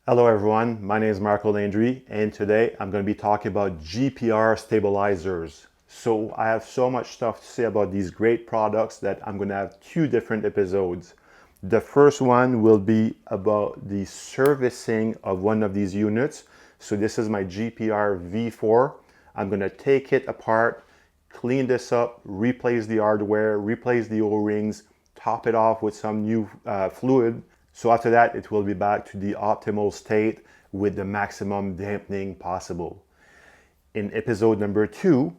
Hello everyone, my name is Marco Landry and today I'm going to be talking about GPR stabilizers. So I have so much stuff to say about these great products that I'm going to have two different episodes. The first one will be about the servicing of one of these units. So this is my GPR V4. I'm going to take it apart, clean this up, replace the hardware, replace the O-rings, top it off with some new fluid. So after that, it will be back to the optimal state with the maximum dampening possible. In episode number 2,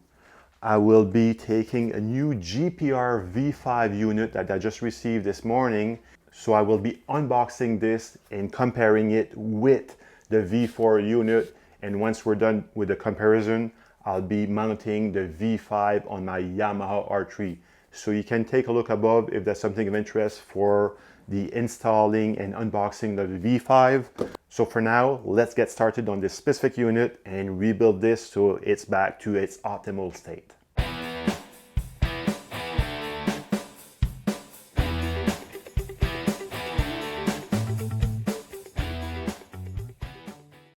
I will be taking a new GPR V5 unit that I just received this morning. So I will be unboxing this and comparing it with the V4 unit. And once we're done with the comparison, I'll be mounting the V5 on my Yamaha R3. So you can take a look above if that's something of interest for the installing and unboxing of the V5. So for now, let's get started on this specific unit and rebuild this so it's back to its optimal state.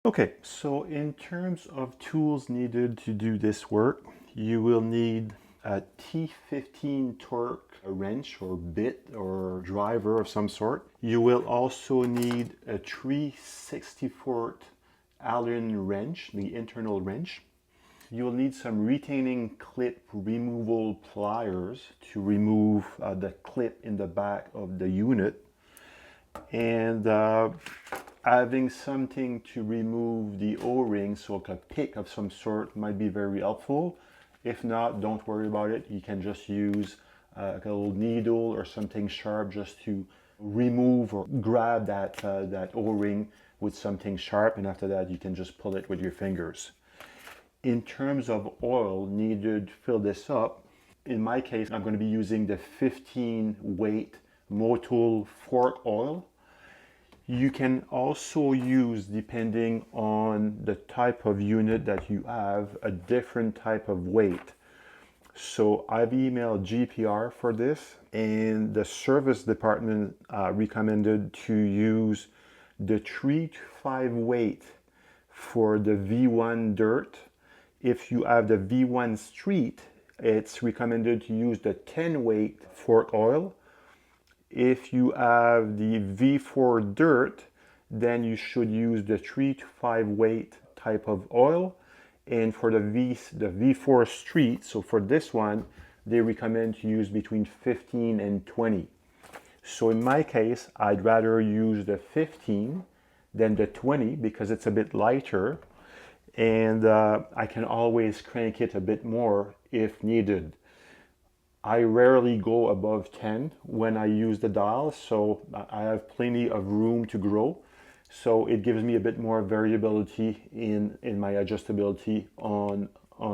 Okay, so in terms of tools needed to do this work, you will need a T15 torque wrench or bit or driver of some sort. You will also need a 3/64 Allen wrench, the internal wrench. You'll need some retaining clip removal pliers to remove the clip in the back of the unit. And having something to remove the O-ring, so like a pick of some sort, might be very helpful. If not, don't worry about it. You can just use like a little needle or something sharp just to remove or grab that O-ring with something sharp, and after that you can just pull it with your fingers. In terms of oil needed to fill this up, in my case I'm going to be using the 15 weight Motul fork oil. You can also use, depending on the type of unit that you have, a different type of weight. So I've emailed GPR for this, and the service department recommended to use the 3 to 5 weight for the V1 dirt. If you have the V1 street, it's recommended to use the 10 weight fork oil. If you have the V4 dirt, then you should use the 3 to 5 weight type of oil. And for the V4 street, so for this one, they recommend to use between 15 and 20. So in my case, I'd rather use the 15 than the 20 because it's a bit lighter. And I can always crank it a bit more if needed. I rarely go above 10 when I use the dial, so I have plenty of room to grow. So it gives me a bit more variability in my adjustability on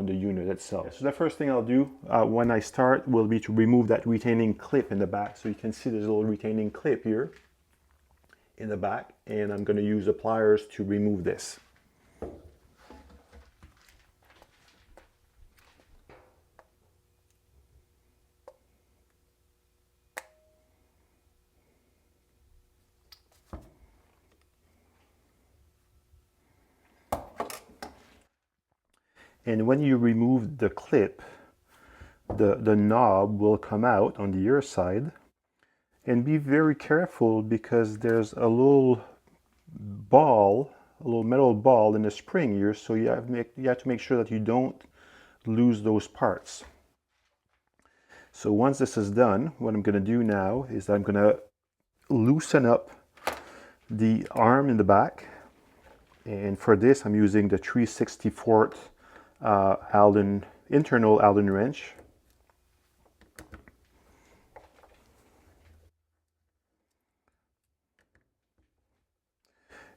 the unit itself. So the first thing I'll do when I start will be to remove that retaining clip in the back. So you can see there's a little retaining clip here in the back, and I'm going to use the pliers to remove this. And when you remove the clip, the knob will come out on the other side. And be very careful because there's a little metal ball in the spring here, so you have to make sure that you don't lose those parts. So once this is done, what I'm going to do now is I'm going to loosen up the arm in the back. And for this, I'm using the 3/64 internal Allen wrench.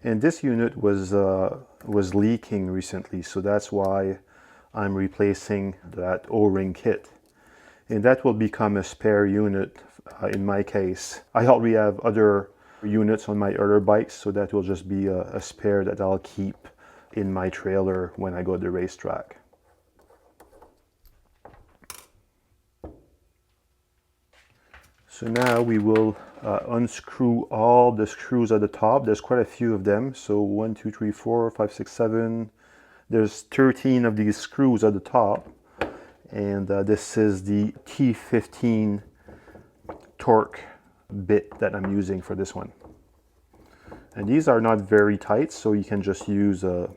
And this unit was leaking recently, so that's why I'm replacing that O-ring kit. And that will become a spare unit in my case. I already have other units on my other bikes, so that will just be a spare that I'll keep in my trailer when I go to the racetrack. So now we will unscrew all the screws at the top. There's quite a few of them. So 1, 2, 3, 4, 5, 6, 7. There's 13 of these screws at the top. And this is the T15 torque bit that I'm using for this one. And these are not very tight, so you can just use a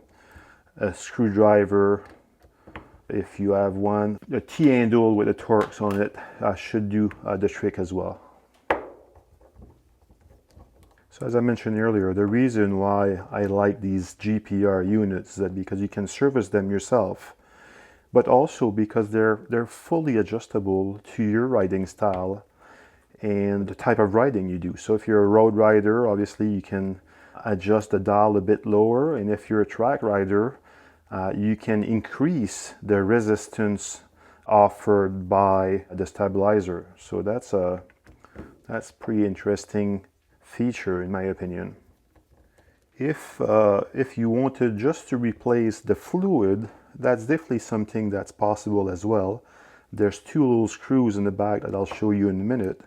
screwdriver if you have one. A T-handle with the Torx on it should do the trick as well. So as I mentioned earlier, the reason why I like these GPR units is that because you can service them yourself, but also because they're fully adjustable to your riding style and the type of riding you do. So if you're a road rider, obviously you can adjust the dial a bit lower, and if you're a track rider, you can increase the resistance offered by the stabilizer. So that's pretty interesting feature in my opinion. If you wanted just to replace the fluid, that's definitely something that's possible as well. There's two little screws in the back that I'll show you in a minute,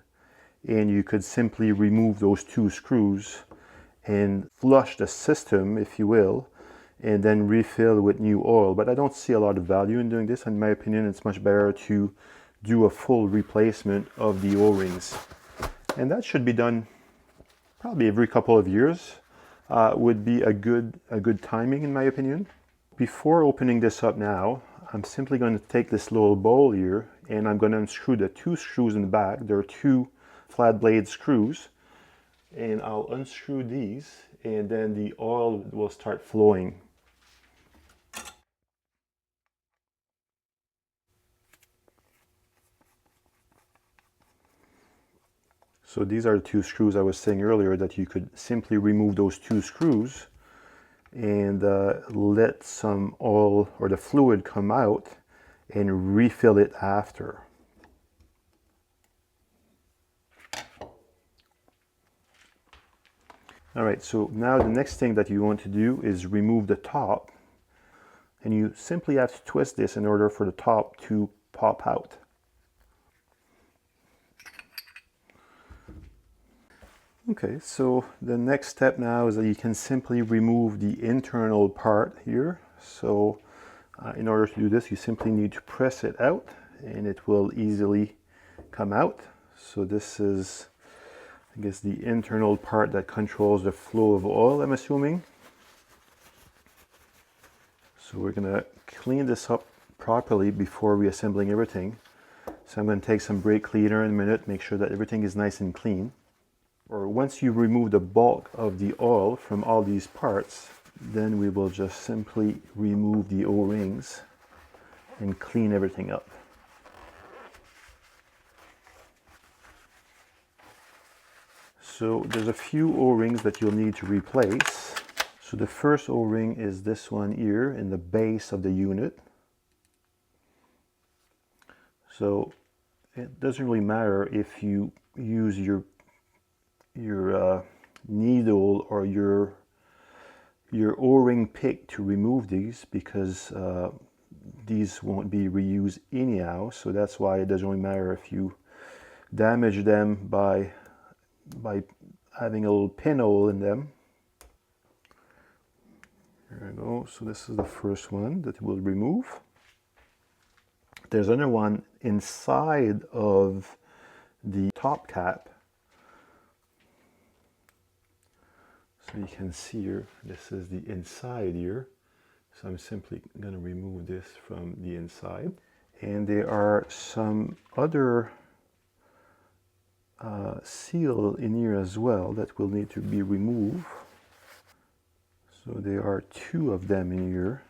and you could simply remove those two screws and flush the system, if you will, and then refill with new oil. But I don't see a lot of value in doing this. In my opinion, it's much better to do a full replacement of the O-rings. And that should be done probably every couple of years. Would be a good timing in my opinion. Before opening this up now, I'm simply going to take this little bowl here and I'm going to unscrew the two screws in the back. There are two flat blade screws, and I'll unscrew these and then the oil will start flowing. So these are the two screws I was saying earlier that you could simply remove those two screws and let some oil or the fluid come out and refill it after. All right, so now the next thing that you want to do is remove the top, and you simply have to twist this in order for the top to pop out. Okay, so the next step now is that you can simply remove the internal part here. So in order to do this, you simply need to press it out and it will easily come out. So this is, I guess, the internal part that controls the flow of oil, I'm assuming. So we're gonna clean this up properly before reassembling everything. So I'm gonna take some brake cleaner in a minute, make sure that everything is nice and clean. Or once you remove the bulk of the oil from all these parts, then we will just simply remove the O-rings and clean everything up. So there's a few O-rings that you'll need to replace. So the first O-ring is this one here in the base of the unit. So it doesn't really matter if you use your needle or your O-ring pick to remove these, because these won't be reused anyhow. So that's why it doesn't really matter if you damage them by having a little pinhole in them. There we go. So this is the first one that we'll remove. There's another one inside of the top cap. So you can see here, this is the inside here. So I'm simply going to remove this from the inside. And there are some other seal in here as well that will need to be removed. So there are two of them in here.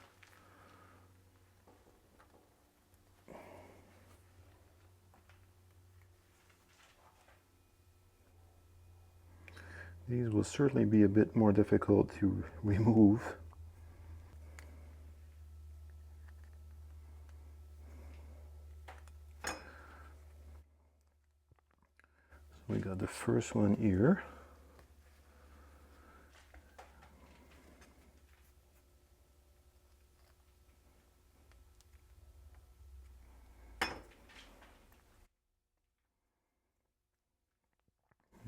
These will certainly be a bit more difficult to remove. So we got the first one here.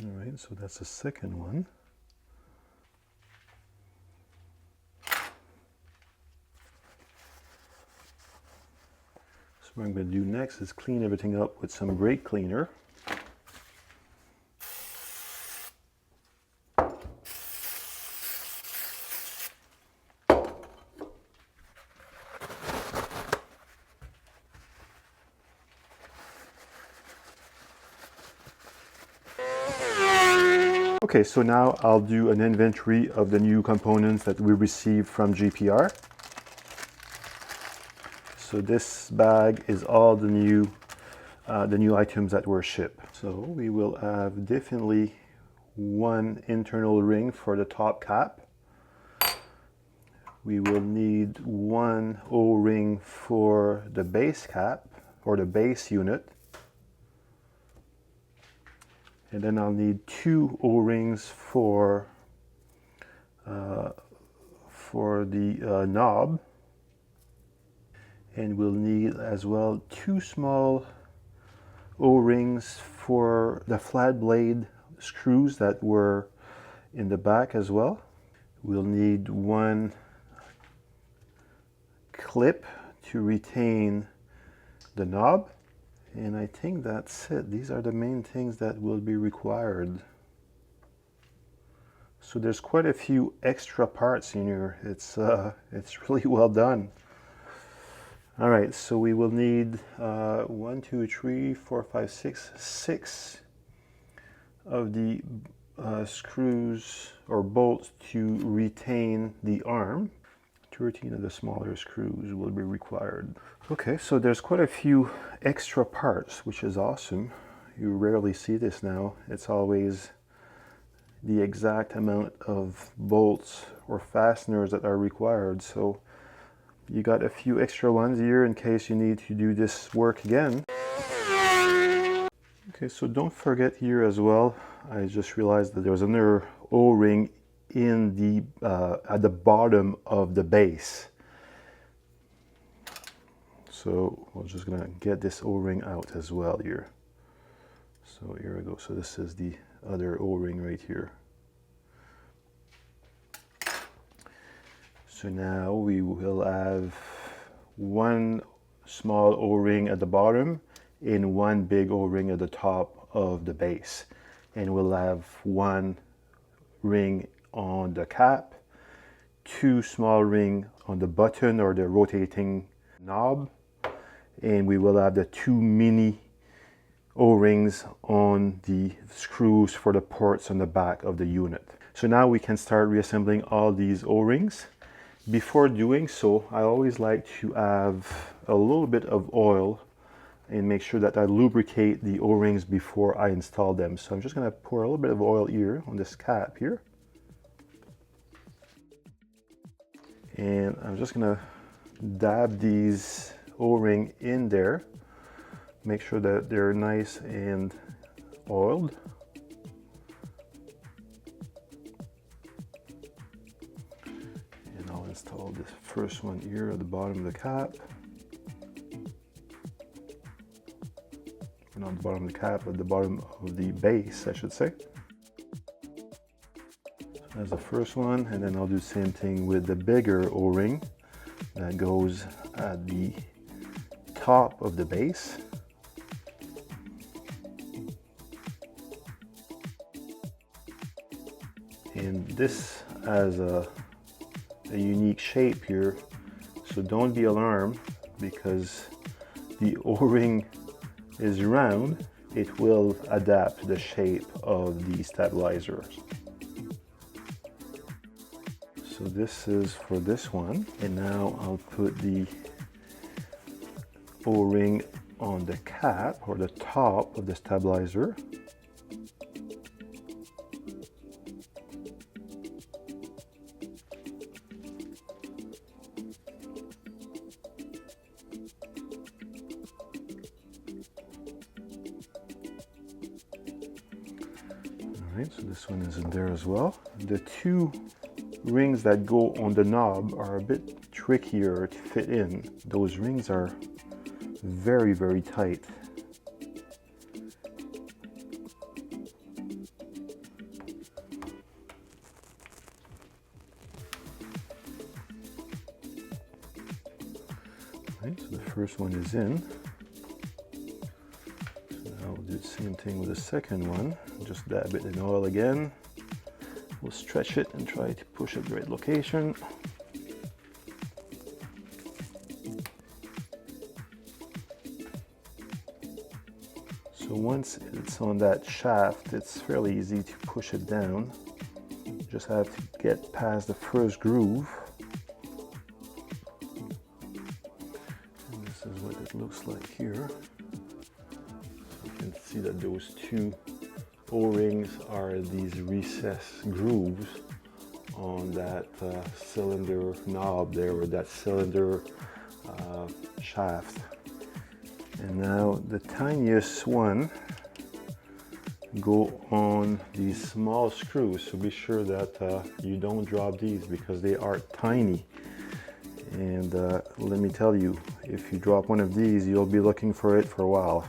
All right, so that's the second one. So what I'm going to do next is clean everything up with some brake cleaner. Okay, so now I'll do an inventory of the new components that we received from GPR. So this bag is all the new items that were shipped. So we will have definitely one internal ring for the top cap. We will need one O-ring for the base cap or the base unit. And then I'll need two O-rings for the knob. And we'll need as well two small O-rings for the flat blade screws that were in the back as well. We'll need one clip to retain the knob. And I think that's it. These are the main things that will be required. So there's quite a few extra parts in here. It's really well done. All right, so we will need 1, 2, 3, 4, 5, 6 of the screws or bolts to retain the arm. 13 of the smaller screws will be required. Okay, so there's quite a few extra parts, which is awesome. You rarely see this now. It's always the exact amount of bolts or fasteners that are required. So you got a few extra ones here in case you need to do this work again. Okay, so don't forget here as well, I just realized that there was another O-ring in the at the bottom of the base. So we're just gonna get this O-ring out as well here. So here we go. So this is the other O-ring right here. So now we will have one small O-ring at the bottom and one big O-ring at the top of the base. And we'll have one ring on the cap, two small ring on the button or the rotating knob, and we will have the two mini O-rings on the screws for the ports on the back of the unit. So now we can start reassembling all these O-rings. Before doing so, I always like to have a little bit of oil and make sure that I lubricate the O-rings before I install them. So I'm just going to pour a little bit of oil here on this cap here. And I'm just going to dab these O-ring in there. Make sure that they're nice and oiled. And I'll install this first one here at the bottom of the cap. Not the bottom of the cap, but the bottom of the base, I should say. So that's the first one, and then I'll do the same thing with the bigger O-ring that goes at the top of the base. And this has a unique shape here, so don't be alarmed because the O-ring is round. It will adapt to the shape of the stabilizers. So this is for this one, and now I'll put the O-ring on the cap or the top of the stabilizer. Alright, so this one is in there as well. The two rings that go on the knob are a bit trickier to fit in. Those rings are very, very tight. Right, so the first one is in. So now we'll do the same thing with the second one. Just dab it in oil again. We'll stretch it and try to push it the right location. So once it's on that shaft, it's fairly easy to push it down. You just have to get past the first groove. And this is what it looks like here. So you can see that those two O-rings are these recessed grooves on that cylinder knob there, or that cylinder shaft. And now the tiniest one go on these small screws, so be sure that you don't drop these because they are tiny. And let me tell you, if you drop one of these, you'll be looking for it for a while.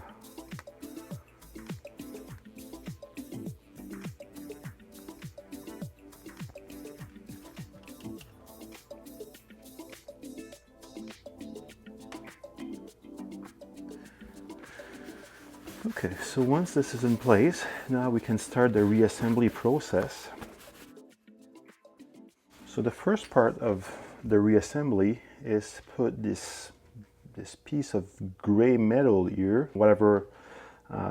Okay, so once this is in place, now we can start the reassembly process. So the first part of the reassembly is put this piece of gray metal here, whatever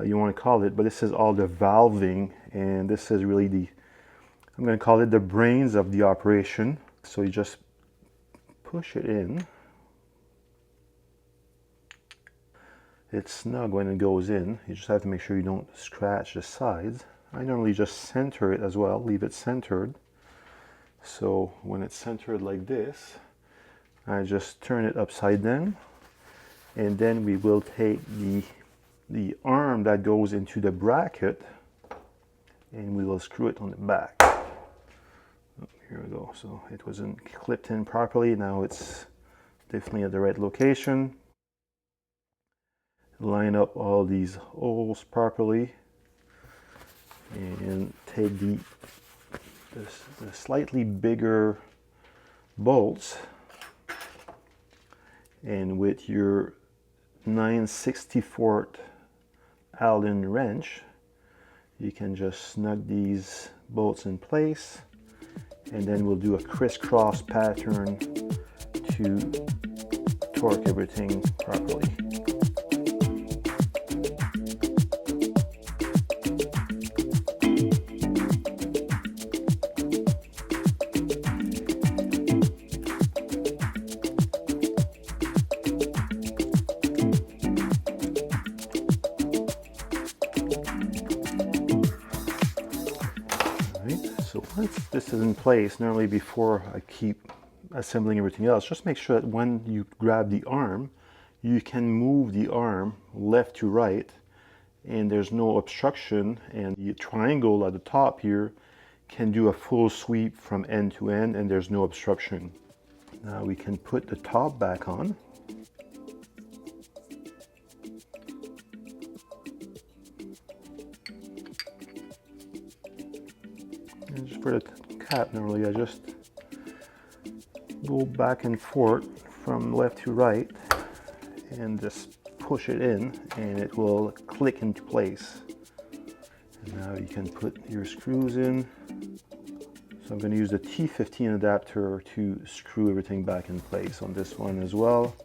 you want to call it, but this is all the valving, and this is really I'm going to call it the brains of the operation. So you just push it in. It's snug when it goes in. You just have to make sure you don't scratch the sides. I normally just center it as well, leave it centered. So when it's centered like this, I just turn it upside down, and then we will take the arm that goes into the bracket and we will screw it on the back. Oh, here we go. So it wasn't clipped in properly. Now it's definitely at the right location. Line up all these holes properly and take the slightly bigger bolts, and with your 9/64 Allen wrench you can just snug these bolts in place, and then we'll do a crisscross pattern to torque everything properly. So once this is in place, normally before I keep assembling everything else, just make sure that when you grab the arm, you can move the arm left to right and there's no obstruction, and the triangle at the top here can do a full sweep from end to end and there's no obstruction. Now we can put the top back on. And just for the cap, normally I just go back and forth from left to right and just push it in and it will click into place. And now you can put your screws in. So I'm going to use the T15 adapter to screw everything back in place on this one as well.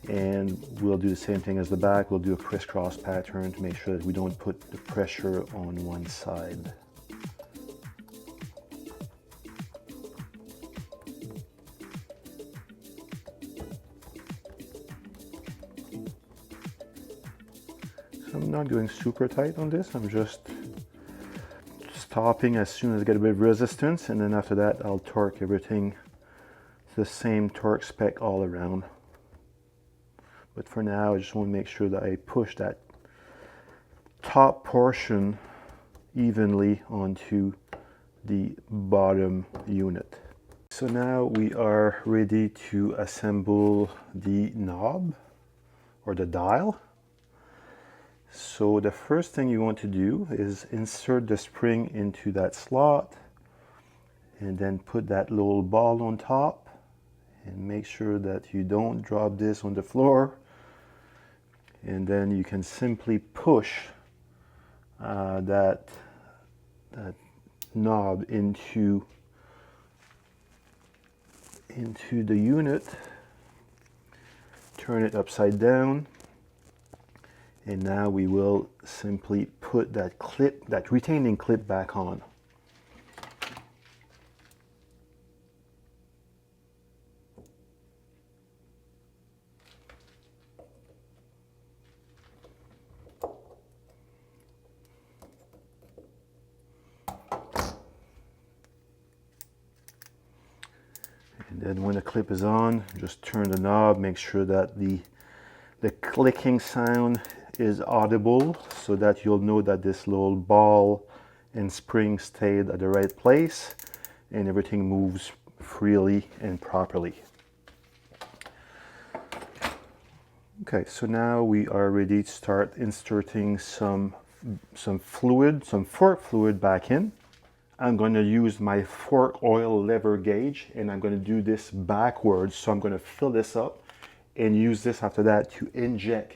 And we'll do the same thing as the back. We'll do a crisscross pattern to make sure that we don't put the pressure on one side. So I'm not going super tight on this. I'm just stopping as soon as I get a bit of resistance, and then after that I'll torque everything to the same torque spec all around. But for now I just want to make sure that I push that top portion evenly onto the bottom unit. So now we are ready to assemble the knob or the dial. So the first thing you want to do is insert the spring into that slot and then put that little ball on top and make sure that you don't drop this on the floor. And then you can simply push that knob into the unit, turn it upside down, and now we will simply put that clip, that retaining clip, back on. And then when the clip is on, just turn the knob, make sure that the clicking sound is audible so that you'll know that this little ball and spring stayed at the right place and everything moves freely and properly. Okay, so now we are ready to start inserting some fluid, some fork fluid back in. I'm going to use my fork oil lever gauge, and I'm going to do this backwards. So I'm going to fill this up and use this after that to inject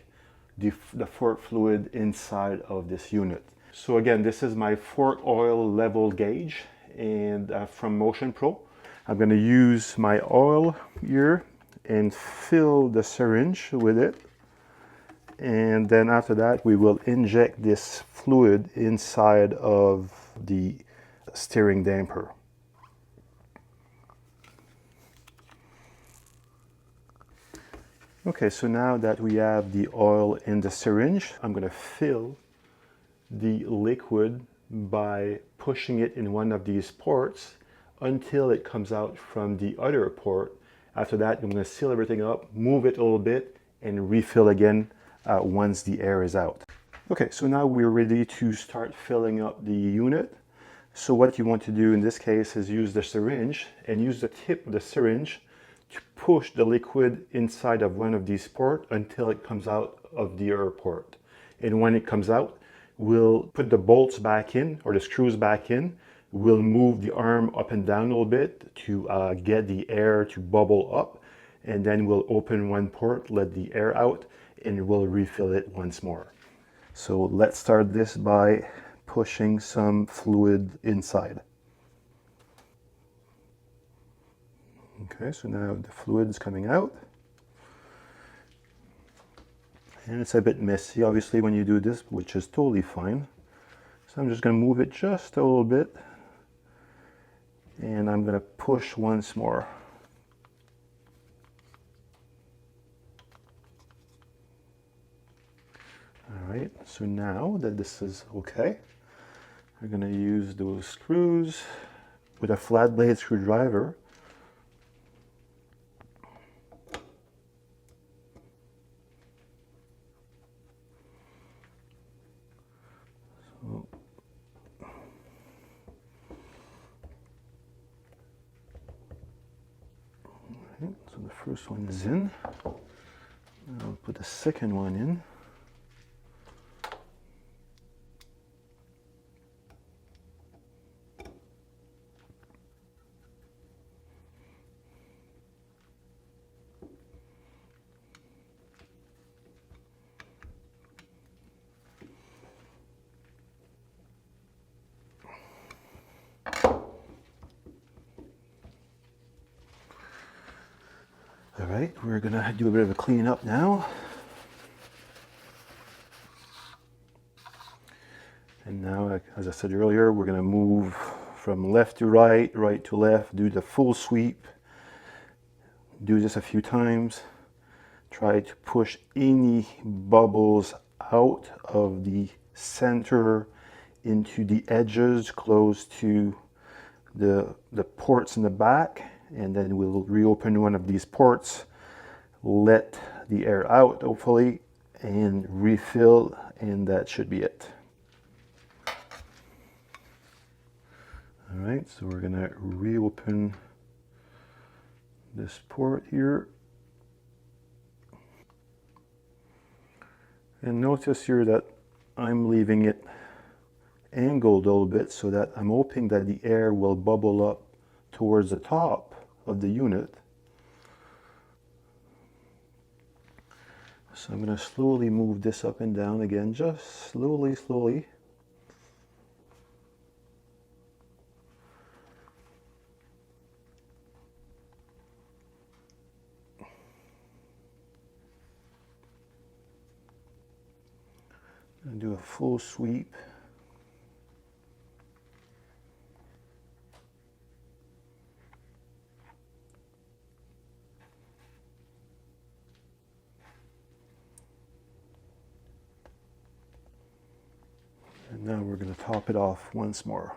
the fork fluid inside of this unit. So again, this is my fork oil level gauge, and from Motion Pro. I'm going to use my oil here and fill the syringe with it. And then after that, we will inject this fluid inside of the steering damper. Okay, so now that we have the oil in the syringe, I'm going to fill the liquid by pushing it in one of these ports until it comes out from the other port. After that, I'm going to seal everything up, move it a little bit, and refill again once the air is out. Okay, so now we're ready to start filling up the unit. So what you want to do in this case is use the syringe and use the tip of the syringe to push the liquid inside of one of these ports until it comes out of the other port. And when it comes out, we'll put the bolts back in, or the screws back in. We'll move the arm up and down a little bit to get the air to bubble up. And then we'll open one port, let the air out, and we'll refill it once more. So let's start this by pushing some fluid inside. Okay, so now the fluid is coming out. And it's a bit messy, obviously, when you do this, which is totally fine. So I'm just going to move it just a little bit. And I'm going to push once more. All right, so now that this is okay, we're going to use those screws with a flat blade screwdriver. So the first one is in. I'll put the second one in. All right, we're gonna do a bit of a clean up now. And now, as I said earlier, we're gonna move from left to right, right to left, do the full sweep. Do this a few times. Try to push any bubbles out of the center into the edges close to the ports in the back, and then we'll reopen one of these ports, let the air out hopefully, and refill, and that should be it. All right, so we're gonna reopen this port here. And notice here that I'm leaving it angled a little bit so that I'm hoping that the air will bubble up towards the top of the unit. So I'm going to slowly move this up and down again, just slowly, slowly. And do a full sweep. And now we're going to top it off once more.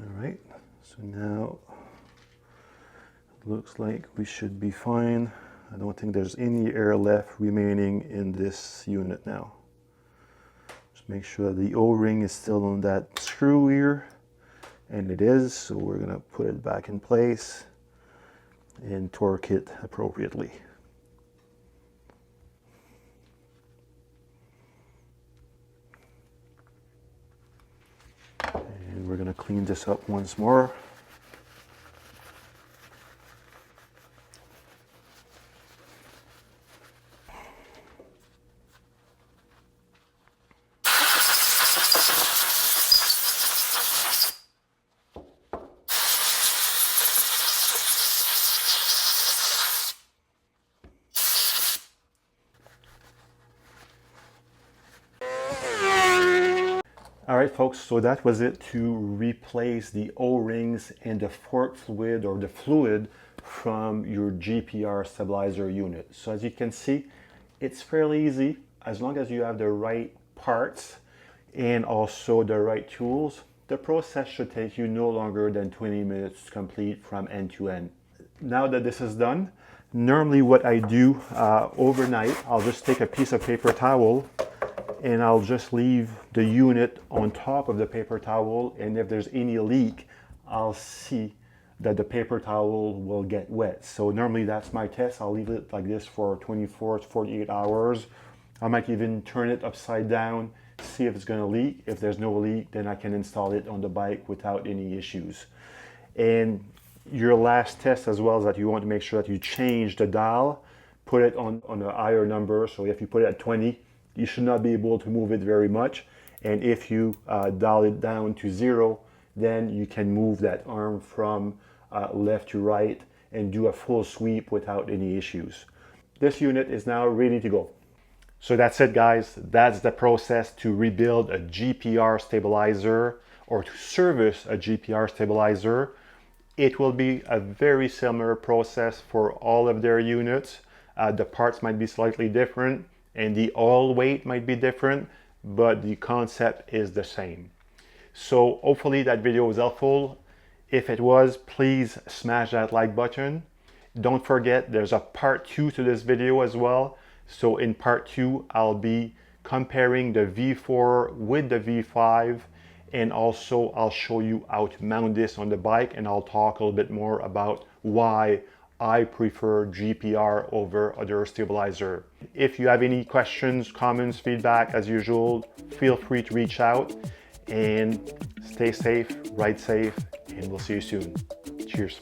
All right, so now it looks like we should be fine. I don't think there's any air left remaining in this unit now. Just make sure the O-ring is still on that screw here, and it is, so we're gonna put it back in place and torque it appropriately. And we're gonna clean this up once more. All right, folks, so that was it to replace the O-rings and the fork fluid or the fluid from your GPR stabilizer unit. So as you can see, it's fairly easy as long as you have the right parts and also the right tools. The process should take you no longer than 20 minutes to complete from end to end. Now that this is done, normally what I do overnight, I'll just take a piece of paper towel and I'll just leave the unit on top of the paper towel, and if there's any leak, I'll see that the paper towel will get wet. So normally that's my test. I'll leave it like this for 24 to 48 hours. I might even turn it upside down, see if it's gonna leak. If there's no leak, then I can install it on the bike without any issues. And your last test as well is that you want to make sure that you change the dial, put it on a higher number. So if you put it at 20, you should not be able to move it very much. And if you dial it down to 0, then you can move that arm from left to right and do a full sweep without any issues. This unit is now ready to go. So that's it, guys. That's the process to rebuild a GPR stabilizer or to service a GPR stabilizer. It will be a very similar process for all of their units. The parts might be slightly different, and the oil weight might be different, but the concept is the same. So hopefully that video was helpful. If it was, please smash that like button. Don't forget, there's a part 2 to this video as well. So in part 2, I'll be comparing the V4 with the V5, and also I'll show you how to mount this on the bike, and I'll talk a little bit more about why I prefer GPR over other stabilizer. If you have any questions, comments, feedback, as usual, feel free to reach out, and stay safe, ride safe, and we'll see you soon. Cheers.